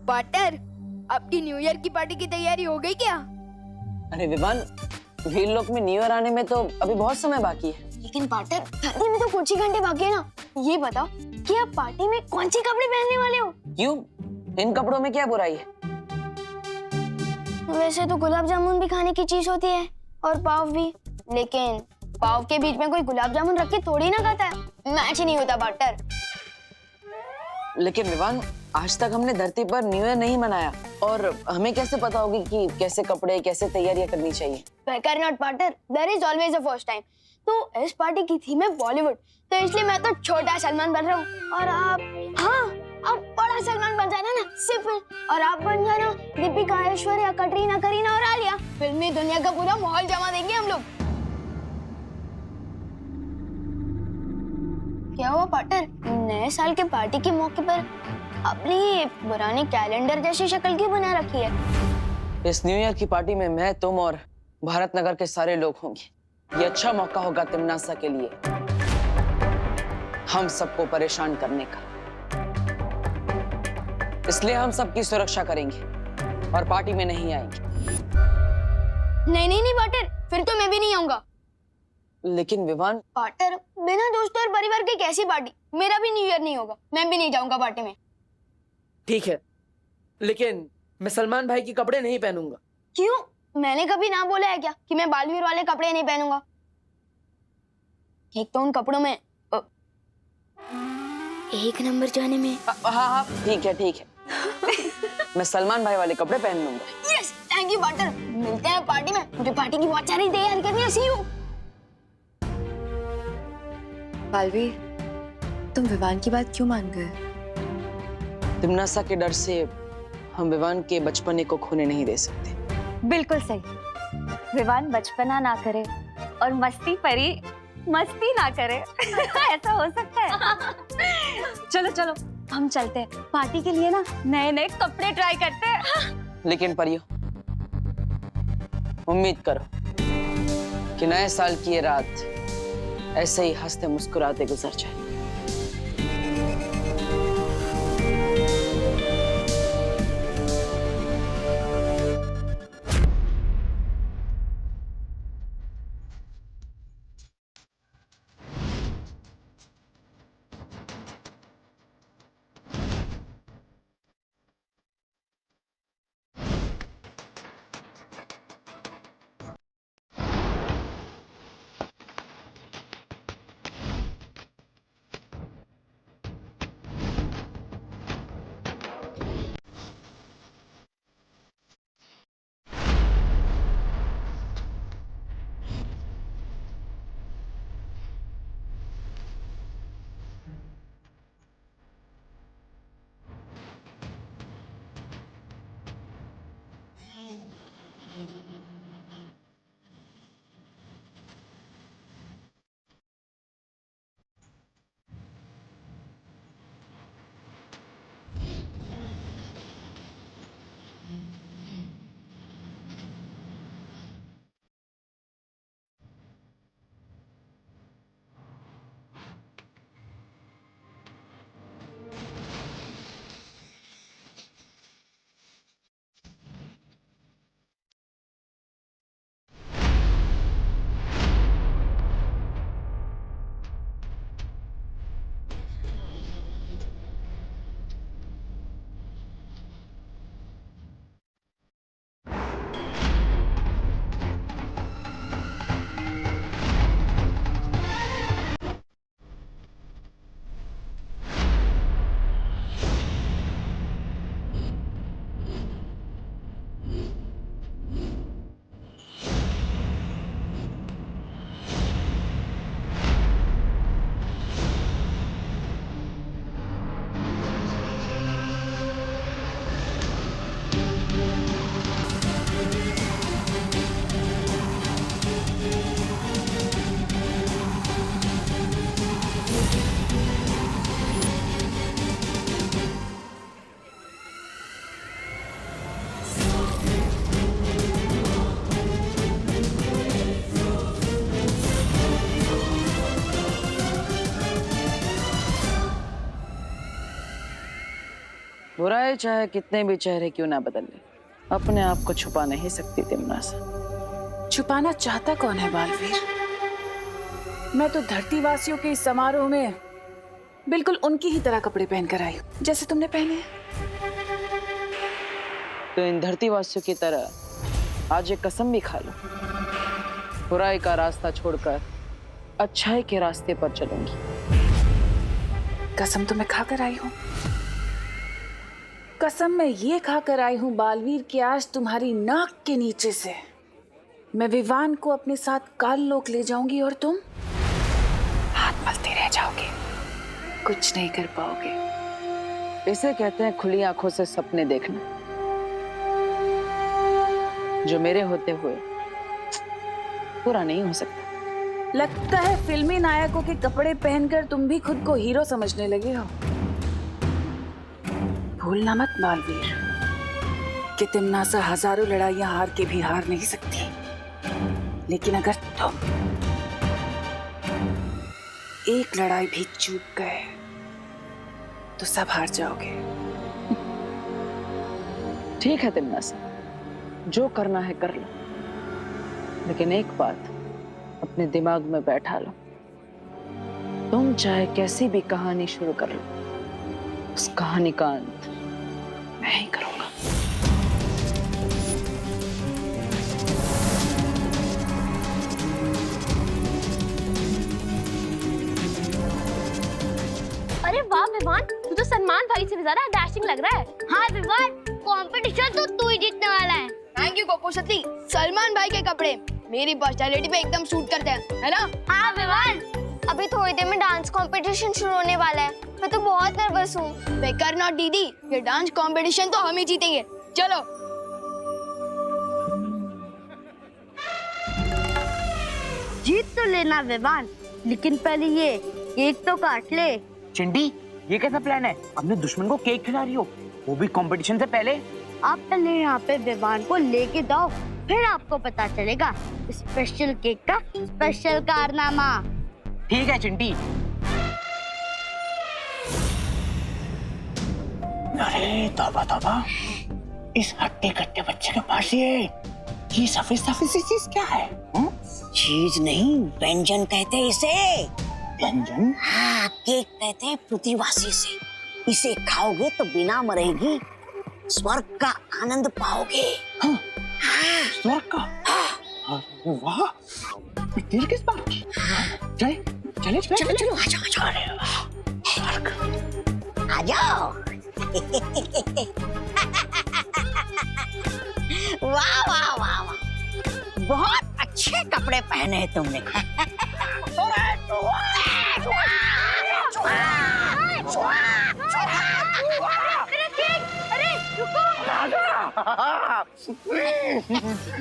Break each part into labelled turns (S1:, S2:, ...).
S1: Partner, आपकी new year की party की तैयारी हो गई क्या?
S2: अरे विवान, वीर लोक में न्यू ईयर आने में तो अभी बहुत समय बाकी है।
S3: लेकिन पार्टनर, पार्टी में तो कुछ ही घंटे बाकी है ना। ये बताओ कि आप पार्टी में कौन से कपड़े पहनने वाले हो?
S2: क्यों? इन कपड़ों में क्या बुराई है?
S3: वैसे तो गुलाब जामुन भी खाने की चीज होती है और पाव भी, लेकिन पाव के बीच में कोई गुलाब जामुन रख के थोड़ी ना खाता है। मैच ही नहीं होता पार्टनर।
S2: लेकिन विवान, आज तक हमने धरती पर न्यू ईयर नहीं मनाया और हमें कैसे पता होगी कि कैसे कपड़े, कैसे तैयारियां करनी चाहिए?
S3: बेकार not partner, there is always a first time. तो इस पार्टी की थीम है बॉलीवुड, तो इसलिए मैं तो छोटा सलमान बन रहा हूँ और आप, हाँ, आप बड़ा सलमान बन जाना ना, सिंपल। और आप बन जाना दीपिका, ऐश्वर्या, कटरीना, करीना और आलिया। फिल्मी दुनिया का पूरा माहौल जमा देंगे हम लोग। क्या हुआ पार्टनर, नए साल के पार्टी के मौके पर अपनी पुरानी कैलेंडर जैसी शक्ल क्यों बना रखी है?
S2: इस न्यू ईयर की पार्टी में मैं, तुम और भारत नगर के सारे लोग होंगे। ये अच्छा मौका होगा तिमनासा के लिए हम सबको परेशान करने का। इसलिए हम सबकी सुरक्षा करेंगे और पार्टी में नहीं आएंगे।
S3: नहीं नहीं नहीं पार्टनर, फिर तो मैं भी नहीं आऊंगा।
S2: लेकिन विवान,
S3: पार्टनर, बिना दोस्तों और परिवार के कैसी पार्टी? मेरा भी न्यू ईयर नहीं होगा, मैं भी नहीं जाऊंगा पार्टी में।
S4: ठीक है, लेकिन मैं सलमान भाई के कपड़े नहीं पहनूंगा।
S3: क्यों? मैंने कभी ना बोला है क्या कि मैं बालवीर वाले कपड़े नहीं पहनूंगा? एक तो उन कपड़ों में एक नंबर जाने में।
S2: हाँ हाँ ठीक है ठीक है। मैं सलमान भाई वाले कपड़े पहन लूंगा।
S3: Yes, thank you partner. मिलते हैं पार्टी में, मुझे पार्टी की बहुत सारी तैयारी करनी है। सी यू।
S5: बालवीर, तुम विवान की बात क्यों मान गए?
S2: तिमनासा के डर से हम विवान के बचपने को खोने नहीं दे सकते।
S6: बिल्कुल सही। विवान बचपना ना करे और मस्ती परी मस्ती ना करे। ऐसा हो सकता है? चलो चलो, हम चलते हैं पार्टी के लिए ना, नए नए कपड़े ट्राई करते हैं।
S2: लेकिन परियो, उम्मीद करो कि नए साल की ये रात ऐसे ही हंसते मुस्कुराते गुजर जाए। चाहे चाहे कितने भी चेहरे क्यों ना बदल ले, अपने आप को छुपा नहीं सकती तिमनासा।
S7: छुपाना चाहता कौन है बालवीर? मैं तो धरतीवासियों के इस समारोह में बिल्कुल उनकी ही तरह कपड़े पहनकर आई हूँ, जैसे तुमने पहने हैं।
S2: तो इन धरतीवासियों की तरह आज एक कसम भी खा लो, बुराई का रास्ता छोड़कर अच्छाई के रास्ते पर चलूंगी।
S7: कसम तो मैं खाकर आई हूँ, कसम मैं ये खाकर आई हूँ बालवीर कि आज तुम्हारी नाक के नीचे से मैं विवान को अपने साथ काल लोक ले जाऊंगी और तुम हाथ मलते रह जाओगे, कुछ नहीं कर पाओगे।
S2: इसे कहते हैं खुली आंखों से सपने देखना, जो मेरे होते हुए पूरा नहीं हो सकता।
S7: लगता है फिल्मी नायकों के कपड़े पहनकर तुम भी खुद को हीरो समझने लगे हो। भूलना मत बालवीर कि तिमनासा हजारों लड़ाइयां हार के भी हार नहीं सकती, लेकिन अगर तुम एक लड़ाई भी चूक गए तो सब हार जाओगे।
S2: ठीक है तिमनासा, जो करना है कर लो, लेकिन एक बात अपने दिमाग में बैठा लो, तुम चाहे कैसी भी कहानी शुरू कर लो, उस कहानी का अंत मैं ही करूंगा।
S3: अरे वाह विवान, तू तो सलमान भाई से भी ज्यादा डैशिंग लग रहा है। हाँ विवान, कंपटीशन तो तू ही जीतने वाला है।
S1: थैंक यू कोको सती, सलमान भाई के कपड़े मेरी पर्सनालिटी पे एकदम सूट करते हैं, है ना?
S3: हाँ विवान, अभी थोड़ी देर में डांस कंपटीशन शुरू होने वाला है, मैं तो बहुत नर्वस हूँ।
S1: बेकर नॉट दीदी, ये डांस कंपटीशन तो हम ही जीतेंगे। चलो
S3: जीत तो लेना विवान, लेकिन पहले ये केक तो काट ले।
S8: चिंटी, ये कैसा प्लान है? अपने दुश्मन को केक खिला रही हो, वो भी कंपटीशन से पहले?
S3: आप पहले यहाँ पे विवान को लेके दो, फिर आपको पता चलेगा स्पेशल केक का स्पेशल कारनामा।
S8: ठीक है चिंटी। अरे तौबा तौबा, इस हट्टे कट्टे बच्चे के पास ये सफेद सफेद सी चीज क्या है?
S9: चीज नहीं, व्यंजन कहते हैं इसे।
S8: व्यंजन?
S9: हाँ, केक कहते हैं पृथ्वीवासी से। इसे खाओगे तो बिना मरेगी स्वर्ग का आनंद पाओगे।
S8: हाँ,
S9: हाँ,
S8: स्वर्ग का? हाँ, वाह, देर किस बात की? चले चले चले
S9: चलो चलो, आ जाओ आ जाओ।
S8: अरे वाह, स्वर्ग।
S9: आ जाओ। वाह वाह वाह वाह, बहुत अच्छे कपड़े पहने हैं तुमने।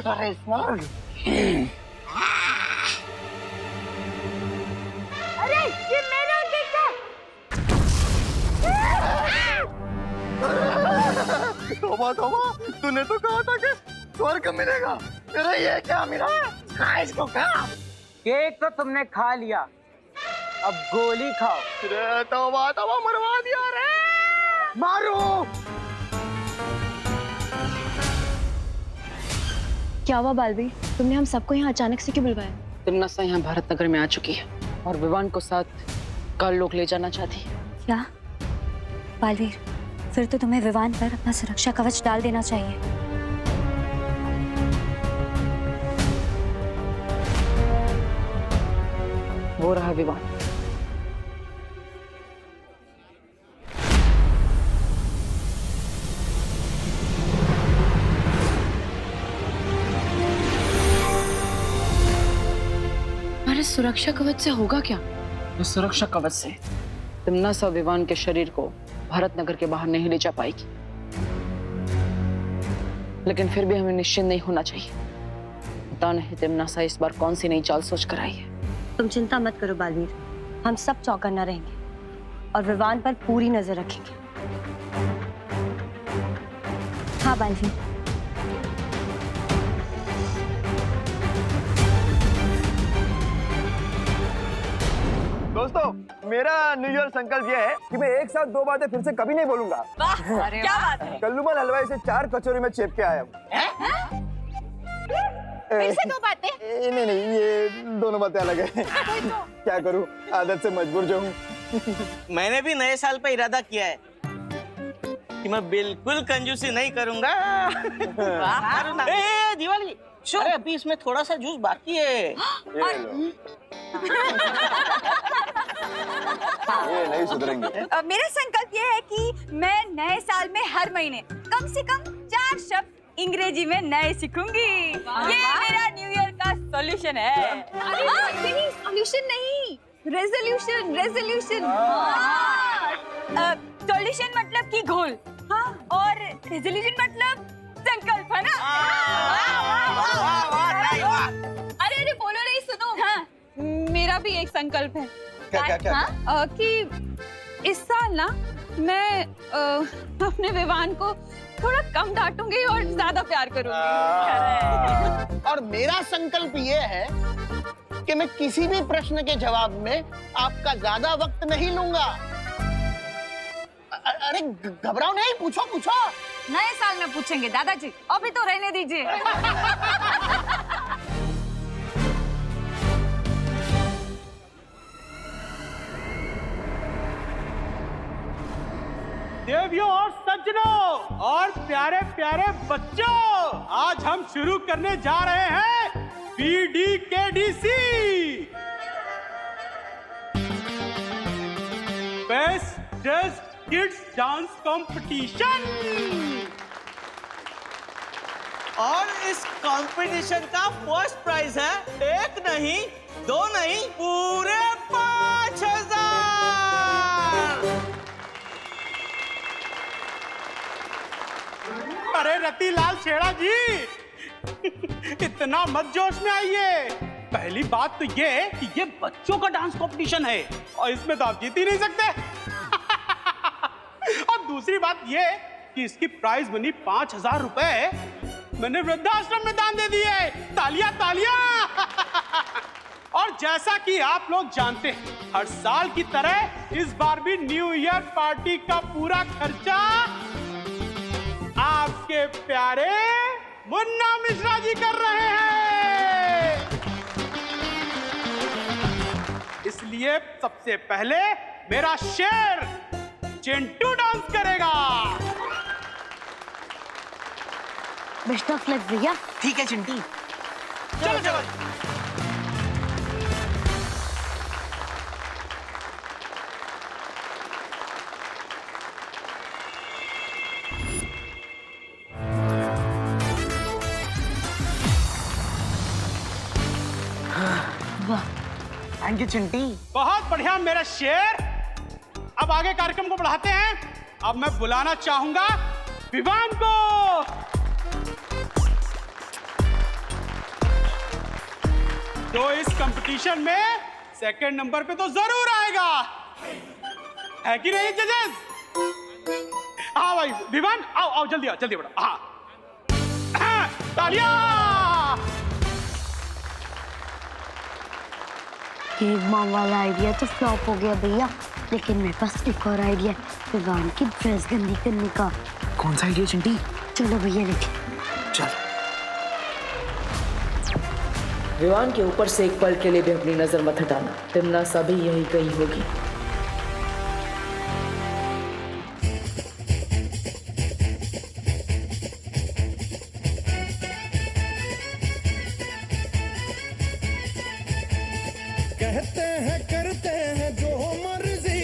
S8: अरे स्वर्ग।
S3: अरे ये मेरा केक है।
S8: तौबा तौबा, तूने तो कहा था कि स्वर्ग मिलेगा, तेरा ये क्या मिला? खा इसको, खा।
S10: केक तो तुमने खा लिया, अब गोली खाओ।
S8: अरे तौबा तौबा, मरवा दिया रे। मारो।
S5: क्या हुआ बालवीर, तुमने हम सबको यहाँ अचानक से क्यों बुलवाया?
S2: तिमनासा यहाँ भारत नगर में आ चुकी है और विवान को साथ काल लोक ले जाना चाहती है।
S6: क्या बालवीर, फिर तो तुम्हें विवान पर अपना सुरक्षा कवच डाल देना चाहिए।
S2: वो रहा विवान।
S5: हमारे सुरक्षा कवच से होगा क्या?
S2: इस सुरक्षा कवच से तिमनासा विवान के शरीर को भारत नगर के बाहर नहीं ले जा पाएगी, लेकिन फिर भी हमें निश्चिंत नहीं होना चाहिए। पता नहीं तिमनासा इस बार कौन सी नई चाल सोच कर आई है।
S6: तुम चिंता मत करो बालवीर, हम सब चौकन्ना रहेंगे और विवान पर पूरी नजर रखेंगे। हाँ बालवीर।
S8: दोस्तों,
S11: मेरा न्यू ईयर संकल्प ये है कि मैं एक साथ दो बातें फिर से कभी नहीं बोलूंगा।
S6: क्या बात है?
S11: कल्लूमल हलवाई से 4 कचौरी में चेप के आया हूँ।
S6: फिर से दो बातें?
S11: नहीं, ये दोनों बातें अलग है। क्या करूँ, आदत से मजबूर जो हूँ।
S10: मैंने भी नए साल पे इरादा किया है कि मैं बिल्कुल कंजूसी नहीं करूंगा। ए, दिवाली, अरे अभी इसमें थोड़ा सा जूस बाकी है।
S11: ये नहीं सुधरेंगे।
S6: मेरा संकल्प ये है कि मैं नए साल में हर महीने कम से कम 4 शब्द अंग्रेजी में नए सीखूंगी। ये मेरा न्यू ईयर का सॉल्यूशन है। नहीं, सॉल्यूशन नहीं, रेजोल्यूशन। सॉल्यूशन मतलब कि घोल, और रेजोल्यूशन मतलब संकल्प, है ना? अरे बोलो नहीं, सुनो। हाँ, मेरा भी एक संकल्प है।
S11: क्या?
S6: कि इस साल ना मैं अपने विवान को थोड़ा कम डांटूंगी और ज्यादा प्यार करूंगी।
S8: और मेरा संकल्प ये है कि मैं किसी भी प्रश्न के जवाब में आपका ज्यादा वक्त नहीं लूंगा। अरे घबराओ नहीं, पूछो।
S6: नए साल में पूछेंगे दादाजी, अभी तो रहने दीजिए।
S12: देवियों और सज्जनों और प्यारे प्यारे बच्चों, आज हम शुरू करने जा रहे हैं PDKDC best just kids dance competition.
S10: और इस कंपटीशन का फर्स्ट प्राइज है 1 नहीं 2 नहीं, पूरे 5000।
S12: अरे रतिलाल छेड़ा जी, इतना मत जोश में आइए। पहली बात तो ये कि ये बच्चों का डांस कंपटीशन है और इसमें तो आप जीत ही नहीं सकते। और दूसरी बात ये कि इसकी प्राइज मनी 5000 रुपए मैंने वृद्धाश्रम में दान दे दिए। तालियां तालियां। और जैसा कि आप लोग जानते हैं, हर साल की तरह इस बार भी न्यू ईयर पार्टी का पूरा खर्चा आपके प्यारे मुन्ना मिश्रा जी कर रहे हैं। इसलिए सबसे पहले मेरा शेर चिंटू डांस करेगा।
S9: बेस्ट ऑफ लक भैया।
S10: ठीक है चिंटी, चलो। Thank you Chinti.
S12: बहुत बढ़िया मेरा शेर। अब आगे कार्यक्रम को बढ़ाते हैं। अब मैं बुलाना चाहूंगा विवान को। तो इस कंपटीशन में सेकंड नंबर पे तो जरूर आएगा, है कि नहीं जजेस? हाँ भाई विवान, आओ जल्दी आओ, जल्दी बढ़ो। हाँ, तालियां।
S3: केक बॉम्ब वाला आइडिया तो फ्लॉप हो गया भैया, लेकिन मेरे पास एक और आइडिया है विवान की ड्रेस गंदी करने का।
S10: कौन सा आइडिया चिंटी?
S3: चलो भैया लेके
S10: चल।
S2: विवान के ऊपर से एक पल के लिए भी अपनी नजर मत हटाना। तिमनासा भी यही गई होगी।
S13: कहते हैं करते हैं जो मर्जी,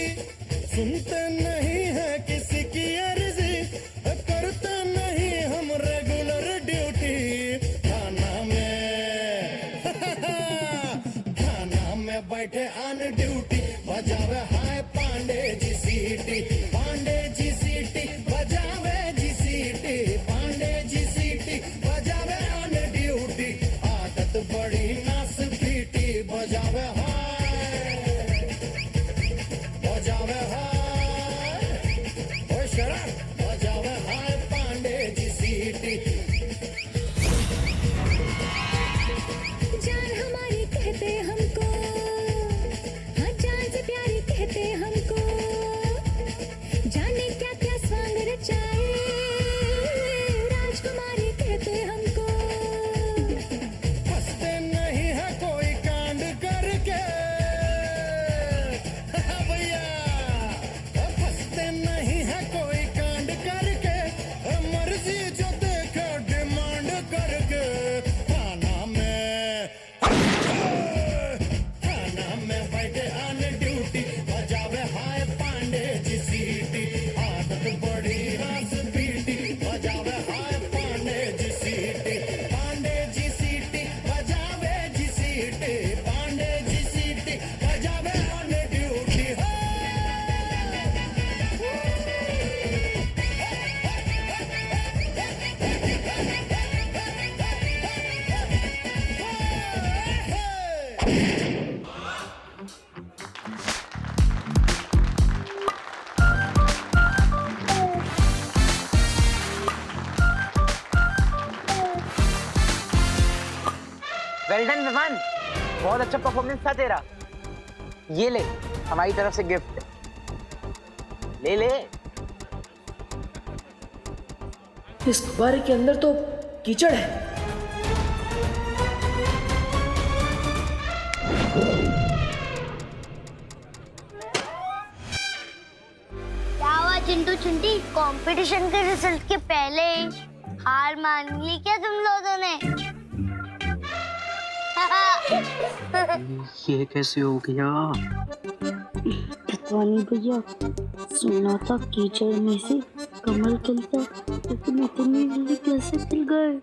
S13: सुनते नहीं है किसी की अर्जी, करते नहीं हम रेगुलर ड्यूटी। थाना में बैठे ऑन ड्यूटी, बजावे हाय पांडे जी सीटी, पांडे जी सीटी बजावे जी सीटी, पांडे जी सीटी बजावे ऑन ड्यूटी। आदत बड़ी नास फीटी, बजावे हाय
S8: वेल डन विवान, बहुत अच्छा परफॉर्मेंस था तेरा। ये ले हमारी तरफ से गिफ्ट, ले ले।
S4: इस गुब्बारे के अंदर तो कीचड़ है।
S3: क्या हुआ चिंटू चिंटी, कंपटीशन के रिजल्ट के पहले हार मान ली क्या तुम लोगों ने?
S8: ये कैसे हो गया?
S3: पता नहीं भैया, सुना था कीचड़ में से कमल खिलता, लेकिन इतनी जल्दी कैसे खिल गए?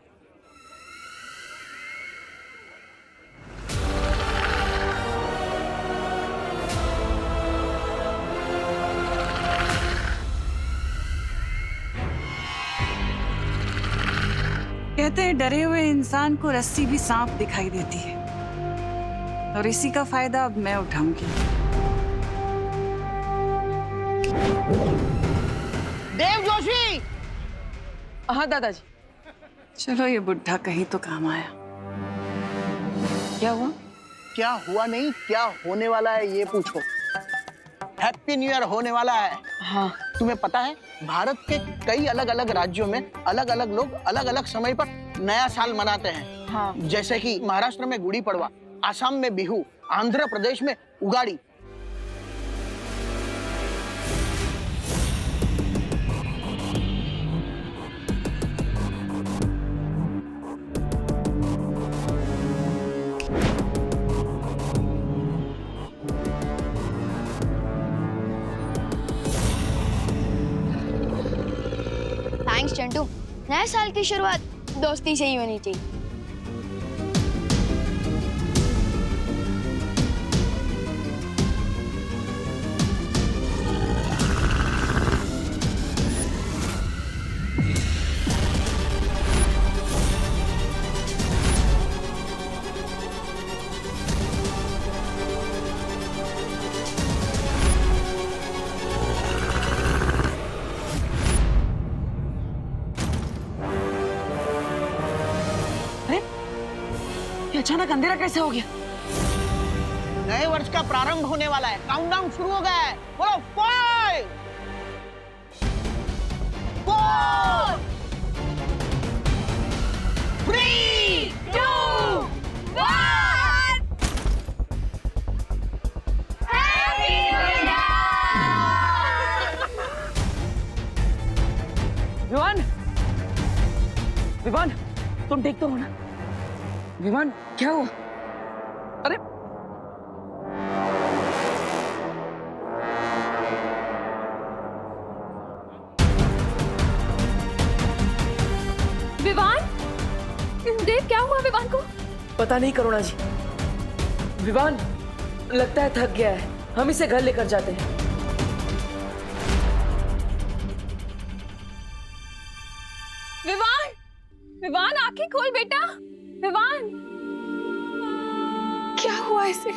S7: कहते हैं डरे हुए इंसान को रस्सी भी सांप दिखाई देती है, और इसी का फायदा अब मैं उठाऊंगी।
S8: देव जोशी।
S2: हाँ दादाजी।
S7: चलो ये बुढ़ा कहीं तो काम आया। क्या हुआ?
S8: क्या हुआ नहीं, क्या होने वाला है ये पूछो। हैप्पी न्यू ईयर होने वाला है।
S2: हाँ।
S8: तुम्हें पता है भारत के कई अलग अलग राज्यों में अलग अलग लोग अलग अलग समय पर नया साल मनाते हैं।
S2: हाँ।
S8: जैसे कि महाराष्ट्र में गुड़ी पड़वा, आसाम में बिहू, आंध्र प्रदेश में उगाड़ी।
S1: थैंक्स चिंटू, नए साल की शुरुआत दोस्ती से ही होनी चाहिए।
S2: अचानक अंधेरा कैसे हो गया?
S8: नए वर्ष का प्रारंभ होने वाला है, काउंटडाउन शुरू हो गया है। बोलो 5 4 3 2 1।
S2: विवान, विवान, तुम ठीक तो हो ना? विवान, क्या हुआ? अरे
S6: विवान, देव क्या हुआ विवान को?
S4: पता नहीं करुणा जी, विवान लगता है थक गया है, हम इसे घर लेकर जाते हैं।
S6: विवान, विवान आंखें खोल बेटा। विवान, क्या हुआ इसे?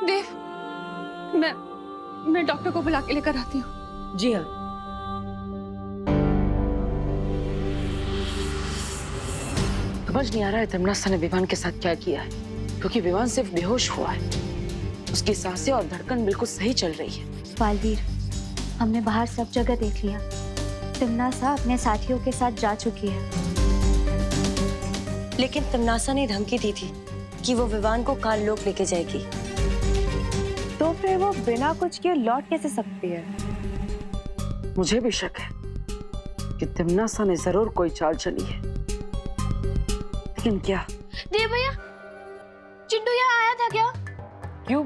S6: देव, मैं डॉक्टर को बुला के लेकर आती हूँ।
S4: जी हाँ।
S2: समझ नहीं आ रहा है तमन्ना ने विवान के साथ क्या किया है, क्योंकि विवान सिर्फ बेहोश हुआ है, उसकी सांसें और धड़कन बिल्कुल सही चल रही है।
S6: बालवीर, हमने बाहर सब जगह देख लिया, तमन्ना अपने साथियों के साथ जा चुकी है।
S5: लेकिन तमन्ना ने धमकी दी थी कि वो विवान को काल लोक लेके जाएगी।
S6: तो फिर वो बिना कुछ किए लौट कैसे सकती है?
S2: मुझे भी शक है कि तमन्ना ने जरूर कोई चाल चली है, लेकिन क्या?
S1: देव भैया, चिंटू यहाँ आया था क्या?
S2: क्यों?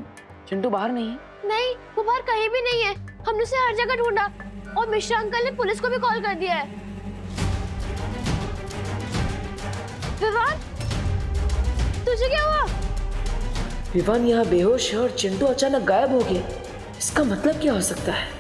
S2: चिंटू बाहर नहीं है?
S1: नहीं, वो बाहर कहीं भी नहीं है। हमने उसे हर जगह ढूंढा और मिश्रा अंकल ने पुलिस को भी कॉल कर दिया है। विवान, तुझे क्या हुआ?
S4: विवान यहाँ बेहोश है और चिंटू अचानक गायब हो गया, इसका मतलब क्या हो सकता है?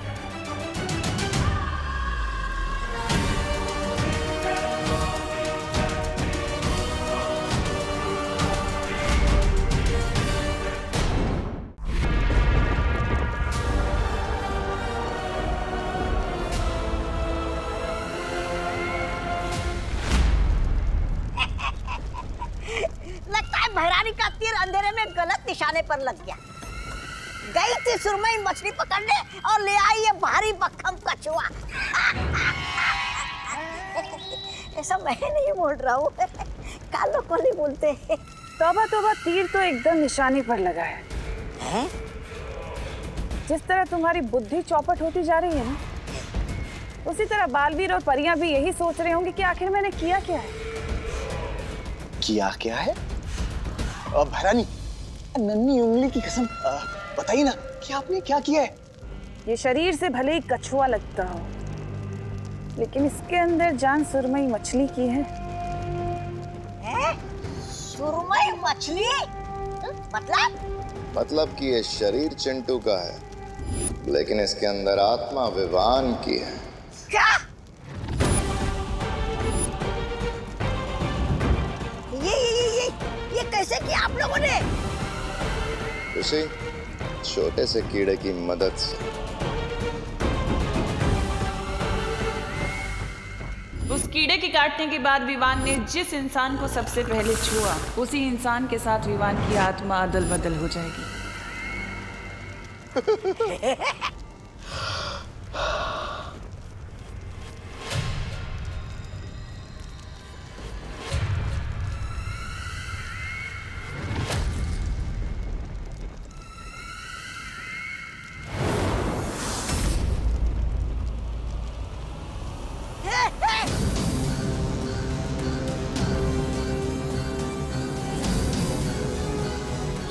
S9: अंधेरे में गलत निशाने पर लग गया। गई थी सुरमई मछली पकड़ने और ले आई ये भारी भक्कम कछुआ। ऐसा मैं नहीं बोल रहा हूँ, कालो को नहीं बोलते।
S7: तौबा तौबा, तीर तो एकदम निशाने पर लगा है। जिस तरह तुम्हारी बुद्धि चौपट होती जा रही है ना, उसी तरह बालवीर और परियां भी यही सोच रहे होंगे कि आखिर मैंने किया क्या है।
S11: किया क्या है? भैरानी, नन्ही उंगली की कसम बताइए ना कि आपने क्या किया है?
S7: ये शरीर से भले ही कछुआ लगता हो, लेकिन इसके अंदर जान सुरमई मछली की है।
S9: सुरमई मछली?
S14: मतलब कि ये शरीर चिंटू का है, लेकिन इसके अंदर आत्मा विवान की है।
S9: क्या? ये कैसे किया आप लोगों ने?
S14: उसी छोटे से कीड़े की मदद से।
S7: उस कीड़े के काटने के बाद विवान ने जिस इंसान को सबसे पहले छुआ, उसी इंसान के साथ विवान की आत्मा अदल बदल हो जाएगी।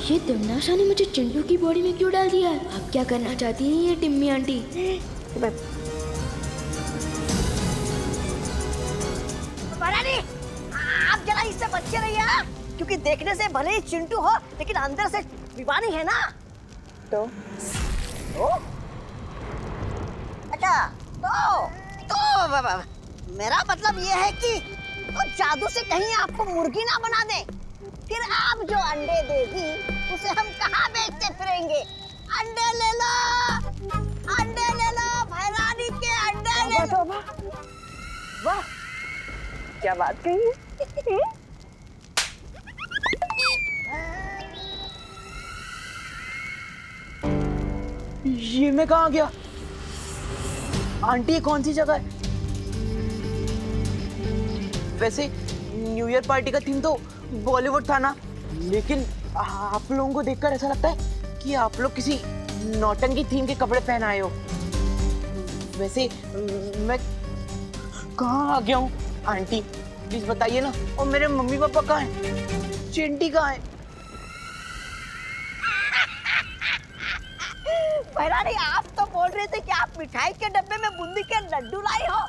S1: ये तमनाशा ने मुझे चिंटू की बॉडी में क्यों डाल दिया है? आप क्या करना चाहती हैं ये टिम्मी आंटी?
S9: आप जरा इससे बच्चे रहिए, क्योंकि देखने से भले ही चिंटू हो, लेकिन अंदर से विवानी है ना।
S7: तो
S9: अच्छा, तो मेरा मतलब ये है कि तो जादू से कहीं आपको मुर्गी ना बना दे, फिर आप जो अंडे देगी उसे हम कहाँ बेचते फिरेंगे? अंडे ले लो, भैरानी के अंडे ले लो।
S7: वाह, क्या बात कही है।
S10: ये मैं कहाँ गया? आंटी, ये कौन सी जगह है? वैसे न्यू ईयर पार्टी का थीम तो बॉलीवुड था ना, लेकिन आप लोगों को देखकर ऐसा लगता है कि आप लोग किसी नौटंकी थीम के कपड़े पहन आए हो। वैसे मैं कहाँ आ गया हूँ? आंटी प्लीज बताइए ना। और मेरे मम्मी पापा कहाँ हैं? चिंटी कहाँ है?
S9: भैरानी, आप तो बोल रहे थे कि आप मिठाई के डब्बे में बूंदी के लड्डू लाई हो,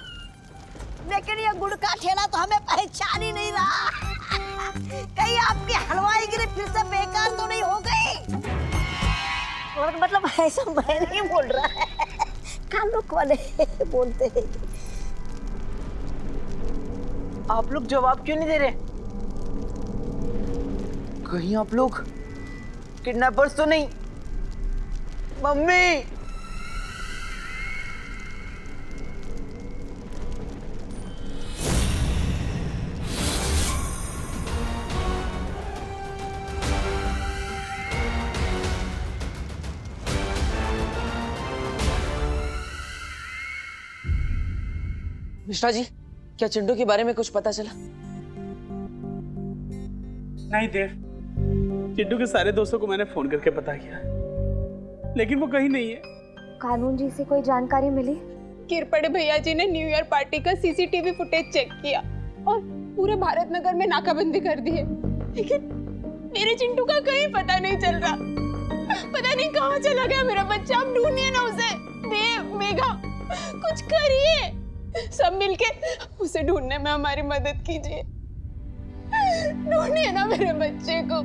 S9: लेकिन ये गुड़ का ठेला तो हमें पहचान ही नहीं रहा। कहीं आपकी हलवाई गिरी फिर से बेकार तो नहीं हो गई? और मतलब ऐसा मैं नहीं बोल रहा है, कानूक वाले बोलते हैं।
S10: आप लोग जवाब क्यों नहीं दे रहे? कहीं आप लोग किडनैपर्स तो नहीं? मम्मी, मिश्रा जी, क्या चिंटू के बारे में कुछ पता चला?
S12: नहीं देव, चिंटू के सारे दोस्तों को मैंने फोन करके पता किया, लेकिन वो कहीं नहीं है।
S6: कानून जी से कोई जानकारी मिली?
S15: किरपड़े भैया जी ने न्यू ईयर पार्टी का सीसीटीवी फुटेज चेक किया और पूरे भारत नगर में नाकाबंदी कर दी है, लेकिन मेरे चिंटू का कहीं पता नहीं चल रहा। पता नहीं कहाँ चला गया मेरा बच्चा। आप ढूंढिए ना उसे। देव, मेघा, कुछ करिए, सब मिलके उसे ढूंढने में हमारी मदद कीजिए। ढूंढिए ना मेरे बच्चे को।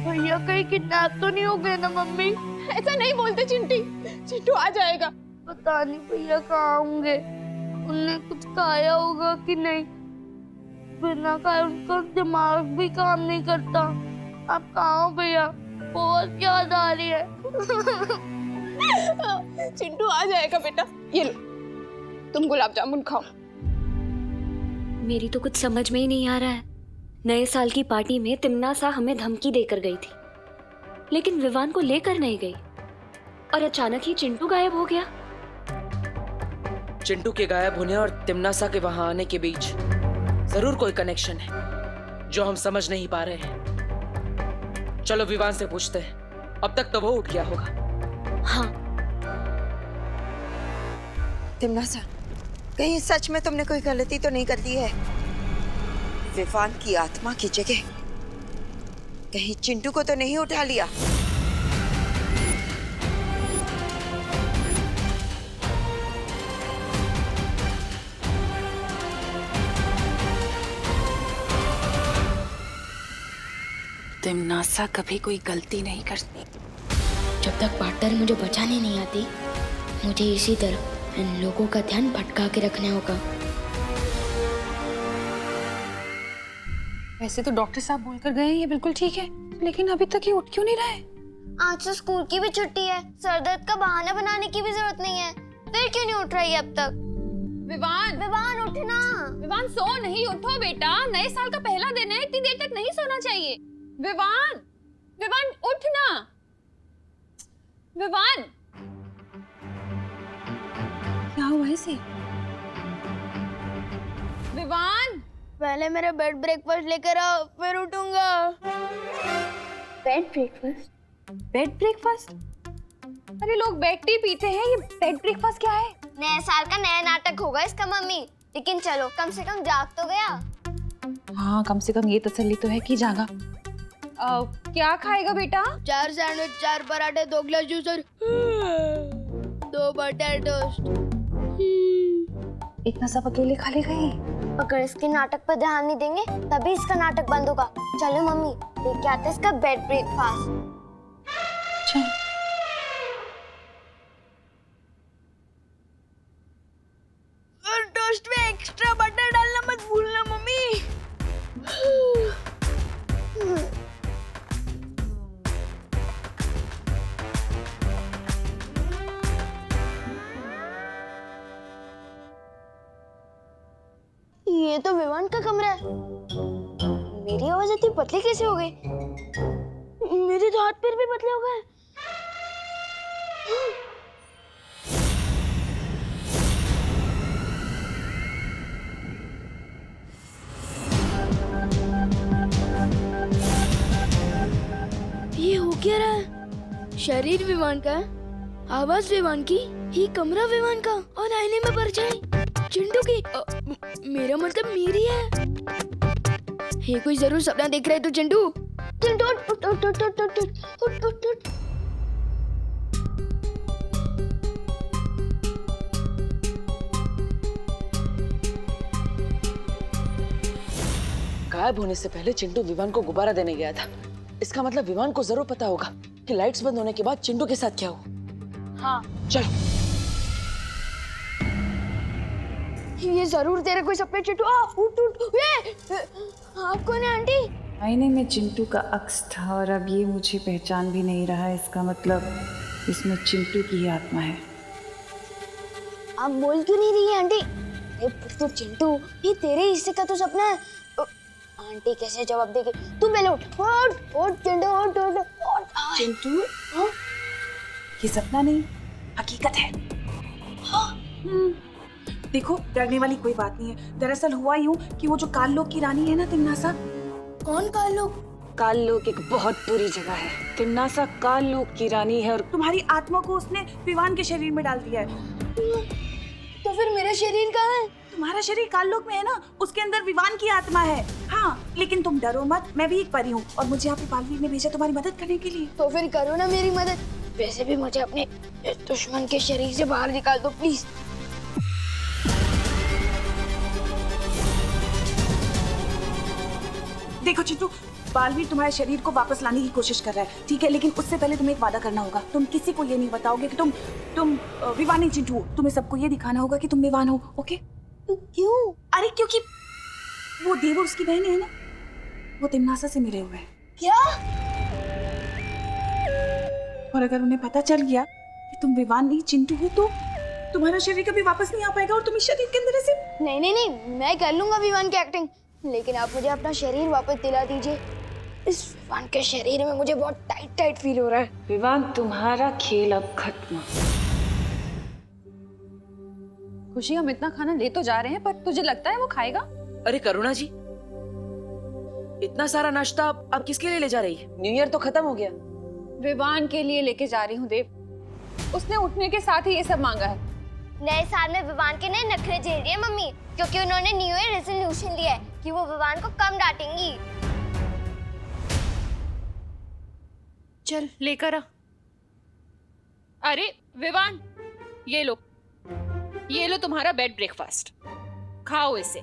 S1: भैया कहीं किडनैप तो नहीं हो गए ना मम्मी?
S15: ऐसा नहीं बोलते चिंटी, चिंटू आ जाएगा।
S1: पता नहीं भैया कहाँ होंगे, उन्हें कुछ खाया होगा कि नहीं। बिना खाए उनका दिमाग भी काम नहीं करता। आप कहाँ हो भैया? बहुत याद आ रही है।
S15: चिंटू आ जाएगा बेटा। ये लो, तुम गुलाब जामुन खाओ।
S1: मेरी तो कुछ समझ में ही नहीं आ रहा है।
S6: नए साल की पार्टी में तिम्नासा हमें धमकी देकर गई थी, लेकिन विवान को लेकर नहीं गई और अचानक ही चिंटू गायब हो गया।
S4: चिंटू के गायब होने और तिम्नासा के वहां आने के बीच जरूर कोई कनेक्शन है जो हम समझ नहीं पा रहे हैं। चलो विवान से पूछते हैं, अब तक तो वो उठ गया होगा।
S6: हाँ।
S9: तिम्नासा, कहीं सच में तुमने कोई गलती तो नहीं कर दी है? विवान की आत्मा की जगह कहीं चिंटू को तो नहीं उठा लिया?
S7: तिम्नासा कभी कोई गलती नहीं करती।
S3: जब तक पार्टनर मुझे बचाने नहीं आती, मुझे इसी तरह इन लोगों का ध्यान भटका के रखना होगा।
S7: वैसे तो डॉक्टर साहब बोलकर गए ये बिल्कुल ठीक है, लेकिन अभी तक ये उठ क्यों नहीं रहा है?
S3: आज तो स्कूल की भी छुट्टी है, सर दर्द का बहाना बनाने की भी जरूरत नहीं है। फिर क्यों नहीं उठ रही अब तक? विवान उठना।
S15: विवान सो नहीं, उठो बेटा, नए साल का पहला दिन है, इतनी देर तक नहीं सोना चाहिए। विवान उठना। विवान,
S7: क्या हुआ इसे?
S15: विवान,
S3: पहले मेरा बेड ब्रेकफास्ट लेकर आओ, फिर उठूंगा। Bed breakfast?
S15: Bed breakfast? अरे लोग बेड टी पीते हैं, ये बेड ब्रेकफास्ट क्या है?
S3: नए साल का नया नाटक होगा इसका मम्मी। लेकिन चलो, कम से कम जाग तो गया।
S7: हाँ, कम से कम ये तसल्ली तो है कि जागा।
S15: क्या खाएगा बेटा?
S3: 4 सैंडविच, 4 पराठे, 2 ग्लास जूस और 2 बटर टोस्ट।
S7: इतना सब अकेले खा लेगा ये?
S3: अगर इसके नाटक पर ध्यान नहीं देंगे तभी इसका नाटक बंद होगा। चलो मम्मी, लेके आते हैं इसका बेड ब्रेकफास्ट।
S7: चल।
S3: और टोस्ट में एक्स्ट्रा बटर डालना मत भूलना मम्मी। ये तो विवान का कमरा है। मेरी आवाज इतनी पतली कैसे हो गई? मेरे तो हाथ पैर भी पतले हो गए। ये हो क्या रहा है? शरीर विमान का, आवाज विमान की, ही कमरा विमान का और आईने में परछाई चिंटू की। मेरा मतलब मेरी है। ये कोई जरूर सपना देख रहा है तो चिंटू उठ उठ उठ उठ उठ उठ उठ उठ उठ।
S4: गायब होने से पहले चिंटू विवान को गुब्बारा देने गया था। इसका मतलब विवान को जरूर पता होगा कि लाइट्स बंद होने के बाद चिंटू के साथ क्या हुआ। हाँ, चलो।
S3: ये जरूर तेरे कोई सपने चिंटू। उठ उठ। ये आप कौन है आंटी?
S7: आईने में चिंटू का अक्स था और अब ये मुझे पहचान भी नहीं रहा है। इसका मतलब इसमें चिंटू की ही आत्मा है।
S3: आप बोल क्यों नहीं रही है आंटी? तो चिंटू, ये तेरे हिस्से का तो सपना है। आंटी कैसे जवाब देगी? तू पहले उठ उठ उठ चिंटू उठ उठ उठ।
S7: चिंटू, ये सपना नहीं, हकीकत है। देखो, डरने वाली कोई बात नहीं है। दरअसल हुआ यूं कि वो जो काल लोक की रानी है ना तिम्नासा।
S3: कौन काल लोक?
S7: काल लोक एक बहुत बुरी जगह है। तिम्नासा काल लोक की रानी है और तुम्हारी आत्मा को उसने विवान के शरीर में डाल दिया है।
S3: तो फिर मेरा शरीर कहाँ है?
S7: तुम्हारा शरीर काल लोक में है ना, उसके अंदर विवान की आत्मा है। हाँ, लेकिन तुम डरो मत, मैं भी एक परी हूँ और मुझे यहाँ पे बालवीर ने भेजा तुम्हारी मदद करने के लिए।
S3: तो फिर करो ना मेरी मदद। वैसे भी मुझे अपने दुश्मन के शरीर से बाहर निकाल दो प्लीज।
S7: देखो चिंटू, बालवीर तुम्हारे शरीर को वापस लाने की कोशिश कर रहा है, ठीक है? लेकिन उससे पहले तुम्हें एक वादा करना होगा। तुम किसी को ये नहीं बताओगे कि तुम विवान नहीं चिंटू हो। तुम्हें सबको ये दिखाना होगा कि तुम विवान हो, ओके?
S3: क्यों?
S7: अरे क्योंकि वो देव और उसकी बहन है ना, वो तिम्नासा से मिले हुए हैं।
S3: क्या?
S7: और अगर उन्हें पता चल गया कि तुम विवान नहीं चिंटू हो तो तुम्हारा शरीर कभी वापस नहीं आ पाएगा और तुम इस शरीर के अंदर ऐसे।
S3: नहीं, मैं कर लूंगा विवान की एक्टिंग। लेकिन आप मुझे अपना शरीर वापस दिला दीजिए। इस विवान के शरीर में मुझे बहुत टाइट टाइट फील हो रहा है।
S7: विवान, तुम्हारा खेल अब खत्म।
S6: खुशी, हम इतना खाना ले तो जा रहे हैं, पर तुझे लगता है वो खाएगा?
S4: अरे करुणा जी, इतना सारा नाश्ता आप किसके लिए ले जा रही है? न्यू ईयर तो खत्म हो गया।
S15: विवान के लिए लेके जा रही हूँ देव। उसने उठने के साथ ही ये सब मांगा है।
S3: नए साल में विवान के नए नखरे झेल रही है मम्मी, क्योंकि उन्होंने न्यू ईयर रेजोल्यूशन लिया है कि वो विवान को कम डांटेंगी।
S15: चल लेकर आ। अरे विवान, ये लो तुम्हारा बेड ब्रेकफास्ट, खाओ इसे।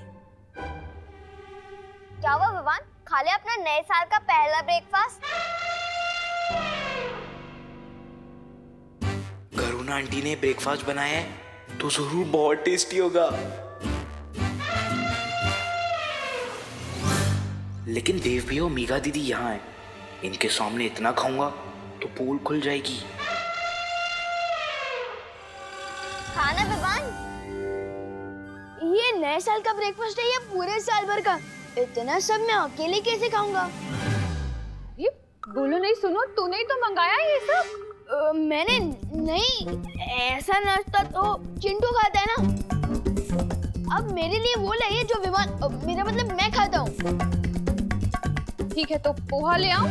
S3: क्या हुआ विवान, खा ले अपना नए साल का पहला ब्रेकफास्ट।
S8: करुणा आंटी ने ब्रेकफास्ट बनाया है तो जरूर बहुत टेस्टी होगा। लेकिन देव भी और मीगा दीदी यहाँ है, इनके सामने इतना खाऊंगा तो पोल खुल जाएगी।
S3: खाना विवान, ये नए साल का ब्रेकफास्ट है या पूरे साल भर का? इतना सब मैं अकेले कैसे खाऊंगा?
S15: ये बोलो नहीं, सुनो, तूने ही तो मंगाया ये सब।
S3: मैंने नहीं, ऐसा नाश्ता तो चिंटू खाता है ना। अब मेरे लिए वो लाइए जो विवान, मेरा मतलब मैं खाता हूँ।
S15: ठीक है, तो पोहा ले आओ।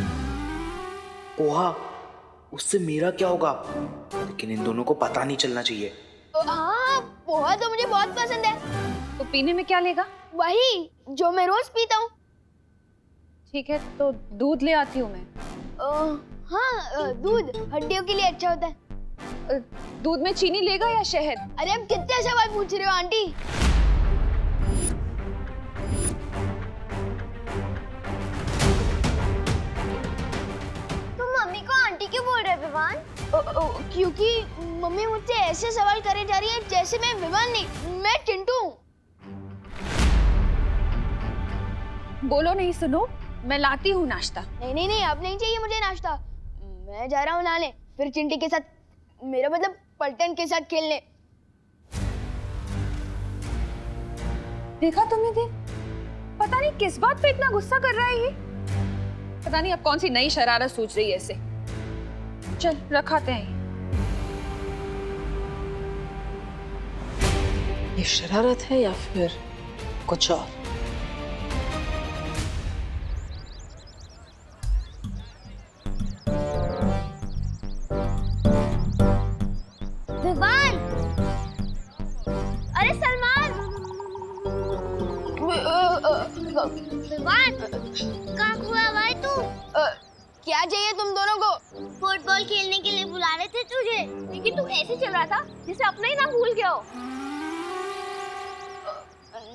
S8: पोहा? उससे मेरा क्या होगा? लेकिन इन दोनों को पता नहीं चलना चाहिए।
S3: हाँ, पोहा तो मुझे बहुत पसंद है।
S15: तो पीने में क्या लेगा?
S3: वही जो मैं रोज पीता हूँ।
S15: ठीक है, तो दूध ले आती हूँ मैं।
S3: हाँ, दूध हड्डियों के लिए अच्छा होता है।
S15: दूध में चीनी लेगा या शहद?
S3: अरे अब कितने सवाल पूछ रहे हो आंटी? तुम मम्मी को आंटी क्यों बोल रहे हो विवान? क्योंकि मम्मी मुझसे ऐसे सवाल करे जा रही है जैसे मैं विवान नहीं, मैं चिंटू हूँ।
S15: बोलो नहीं, सुनो, मैं लाती हूँ नाश्ता।
S3: नहीं, अब नहीं चाहिए मुझे नाश्ता। मैं जा रहा हूँ नहाने, फिर चिंटी के साथ, मेरा मतलब पलटन के साथ खेलने।
S15: देखा तुमने देव, पता नहीं किस बात पे इतना गुस्सा कर रहा है ये। पता नहीं अब कौन सी नई शरारत सोच रही है इसे। चल रखाते हैं।
S2: ये शरारत है या फिर कुछ और?
S3: विवान, अरे सलमान, विवान, कहाँ हुआ भाई तू? क्या चाहिए तुम दोनों को? फुटबॉल खेलने के लिए बुला रहे थे तुझे, लेकिन तू ऐसे चल रहा था जैसे अपना ही नाम भूल गया हो।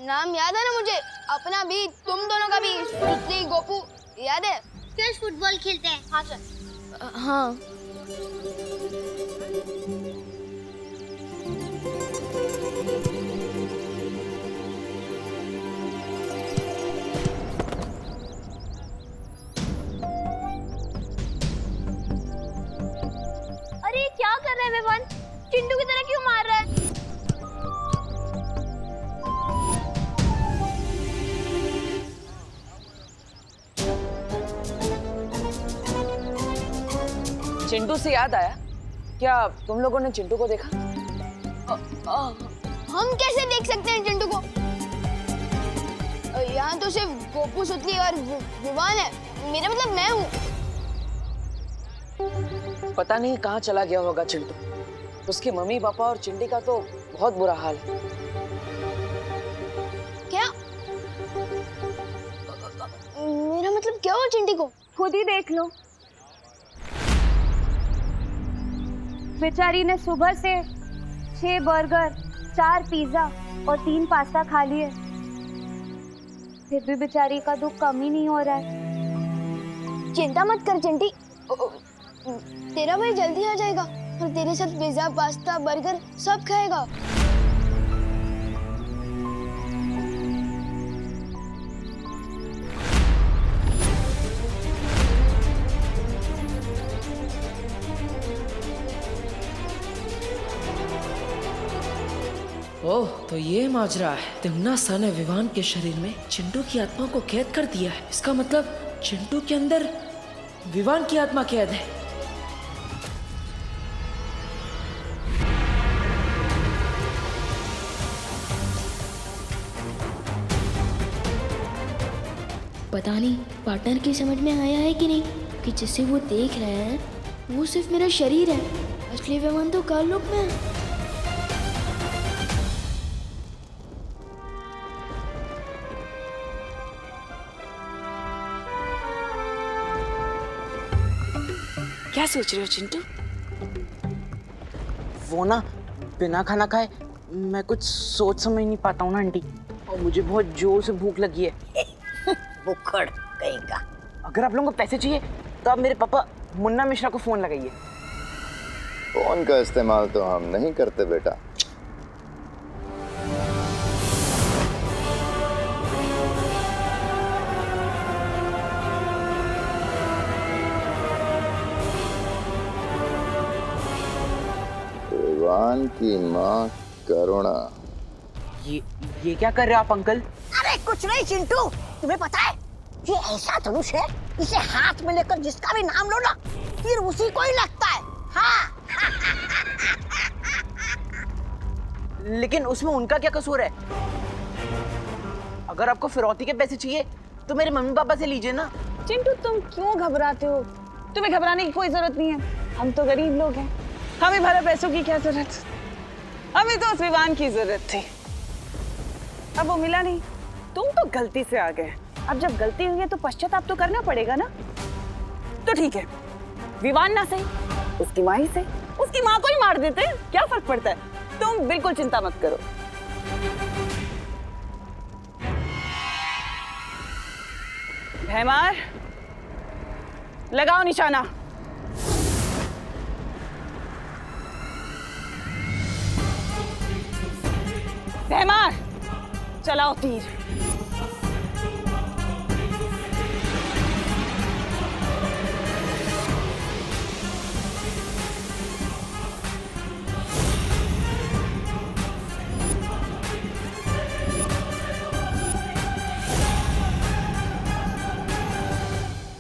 S3: नाम याद है ना मुझे, अपना भी, तुम दोनों का भी, सुश्री, गोपू, याद है? चल फुटबॉल खेलते हैं। हाँ चल। हाँ। अरे क्या कर रहे हैं विवान? चिंटू की तरह क्यों मार रहा है?
S4: चिंटू से याद आया, क्या तुम लोगों ने चिंटू को देखा?
S3: हम कैसे देख सकते हैं चिंटू को? यहाँ तो सिर्फ गोपू, सुतली और विवान है। मेरा मतलब मैं हूँ।
S4: पता नहीं कहाँ चला गया होगा चिंटू। उसके मम्मी पापा और चिंटी का तो बहुत बुरा हाल है।
S3: क्या? मेरा मतलब क्या हुआ चिंटी को?
S6: खुद ही देख लो। बेचारी ने सुबह से 6 बर्गर, 4 पिज्जा और 3 पास्ता खा लिए, फिर भी बेचारी का दुख कम ही नहीं हो रहा है।
S3: चिंता मत कर चिंटी, तेरा भाई जल्दी आ जाएगा और तेरे साथ पिज्जा, पास्ता, बर्गर सब खाएगा।
S4: ओह, तो ये माजरा है। तिम्नासा ने विवान के शरीर में चिंटू की आत्मा को कैद कर दिया है। इसका मतलब चिंटू के अंदर विवान की आत्मा कैद है।
S3: पता नहीं पार्टनर की समझ में आया है कि नहीं कि जिसे वो देख रहे हैं वो सिर्फ मेरा शरीर है, असली विमान तो काललोक में है।
S7: क्या सोच रहे हो चिंटू?
S10: वो ना बिना खाना खाए मैं कुछ सोच समझ नहीं पाता हूँ ना आंटी, और मुझे बहुत जोर से भूख लगी है।
S9: बुखड़ कहीं का।
S10: अगर आप लोगों को पैसे चाहिए तो आप मेरे पापा मुन्ना मिश्रा को फोन लगाइए।
S14: फोन का इस्तेमाल तो हम नहीं करते बेटा। विवान की माँ करुणा।
S10: ये क्या कर रहे हो आप अंकल?
S9: अरे कुछ नहीं चिंटू, तुम्हें पता है ये ऐसा धनुष है, इसे हाथ में लेकर जिसका भी नाम लो ना फिर उसी को ही लगता है। हाँ।
S10: लेकिन उसमें उनका क्या कसूर है? अगर आपको फिरौती के पैसे चाहिए तो मेरे मम्मी पापा से लीजिए ना।
S7: चिंटू तुम क्यों घबराते हो? तुम्हें घबराने की कोई जरूरत नहीं है। हम तो गरीब लोग हैं, हमें भरा पैसों की क्या जरूरत? हमें तो उस विवान की जरूरत थी, अब वो मिला नहीं। तुम तो गलती से आ गए, अब जब गलती हुई है तो पश्चाताप तो करना पड़ेगा ना। तो ठीक है, विवान ना सही, उसकी माँ ही सही, उसकी माँ को ही मार देते हैं, क्या फर्क पड़ता है? तुम बिल्कुल चिंता मत करो। भैमार, लगाओ निशाना। भैमार, चलाओ तीर।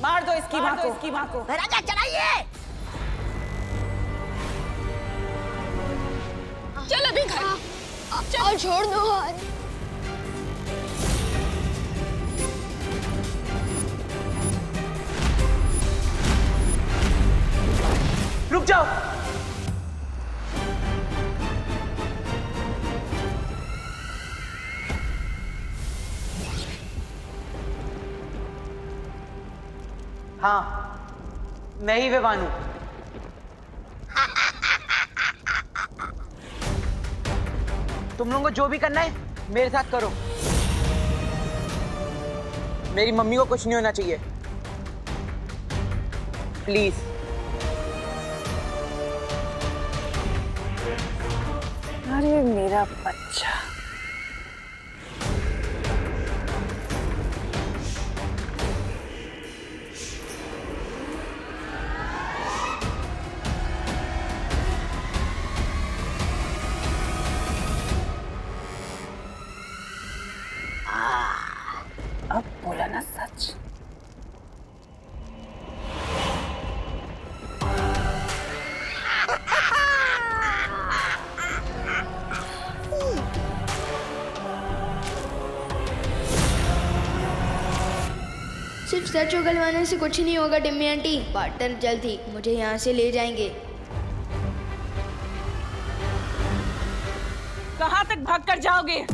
S7: मार दो इसकी माँ को।
S9: राजा चलाइए।
S3: चल अभी घर चल, छोड़ दो।
S10: रुक जाओ। हाँ, मैं ही विवान हूं। तुम लोगों को जो भी करना है मेरे साथ करो। मेरी मम्मी को कुछ नहीं होना चाहिए, प्लीज।
S7: अरे मेरा बच्चा, अब बोला ना सच।
S3: सिर्फ सच उगलवाने से कुछ नहीं होगा डिम्मी आंटी। पार्टनर जल्द ही मुझे यहाँ से ले जाएंगे।
S7: कहाँ तक भाग कर जाओगे?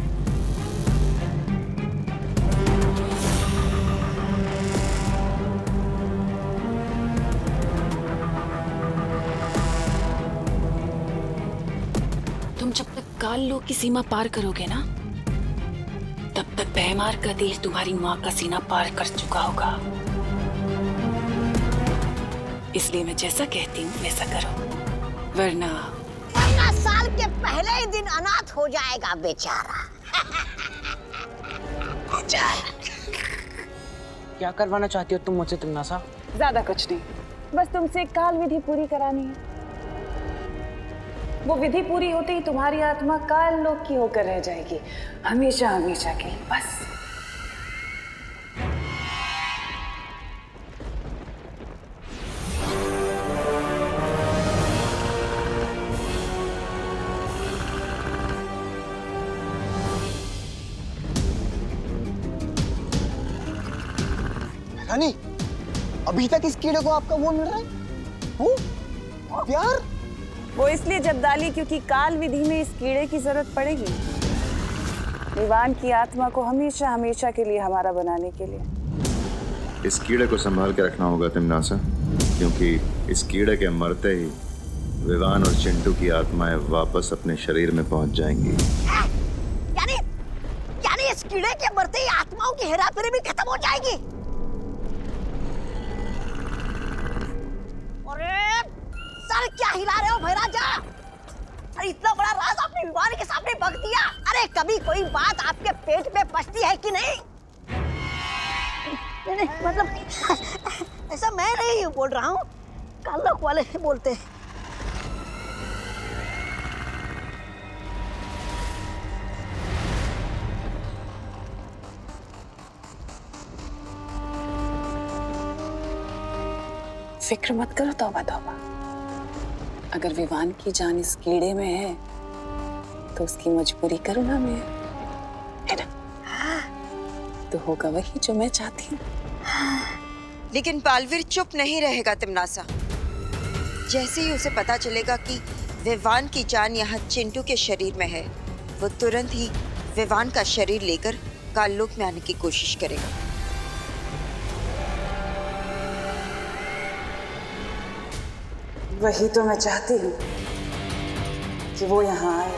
S7: तुम जब तक काल लोक की सीमा पार करोगे ना, तब तक भैमार का देह तुम्हारी माँ का सीना पार कर चुका होगा। इसलिए मैं जैसा कहती हूँ वैसा करो, वरना
S9: 15 साल के पहले ही दिन अनाथ हो जाएगा बेचारा।
S10: क्या करवाना चाहती हो तुम मुझसे तिम्नासा?
S7: ज्यादा कुछ नहीं, बस तुमसे काल विधि पूरी करानी है। वो विधि पूरी होते ही तुम्हारी आत्मा काल लोक की होकर रह जाएगी, हमेशा हमेशा के लिए, बस।
S11: रानी, अभी तक इस कीड़े को आपका वो मिल रहा है? वो प्यार?
S2: वो इसलिए जब्दाली क्योंकि काल विधि में इस कीड़े की जरूरत पड़ेगी, विवान की आत्मा को हमेशा हमेशा के लिए हमारा बनाने के लिए।
S14: इस कीड़े को संभाल के रखना होगा तिमनासा, क्योंकि इस कीड़े के मरते ही विवान और चिंटू की आत्माएं वापस अपने शरीर में पहुंच जाएंगी।
S9: यानी इस कीड़े के मरते ही आत्माओं की हेराफेरी भी खत्म हो जाएगी। सर क्या हिला रहे हो भैराजा? अरे इतना बड़ा राज आपने विवान के सामने बक दिया। अरे कभी कोई बात आपके पेट में पचती है कि नहीं? नहीं मतलब ऐसा मैं नहीं बोल रहा हूँ, कालोक वाले बोलते हैं।
S7: फिक्र मत करो तौबा तौबा, अगर विवान की जान इस कीड़े में है तो उसकी मजबूरी करुणा में है ना? तो होगा वही जो मैं चाहती हूँ।
S16: लेकिन बालवीर चुप नहीं रहेगा तिमनासा। जैसे ही उसे पता चलेगा कि विवान की जान यहाँ चिंटू के शरीर में है, वो तुरंत ही विवान का शरीर लेकर काललोक में आने की कोशिश करेगा।
S2: वही तो मैं चाहती हूँ कि वो यहाँ आए।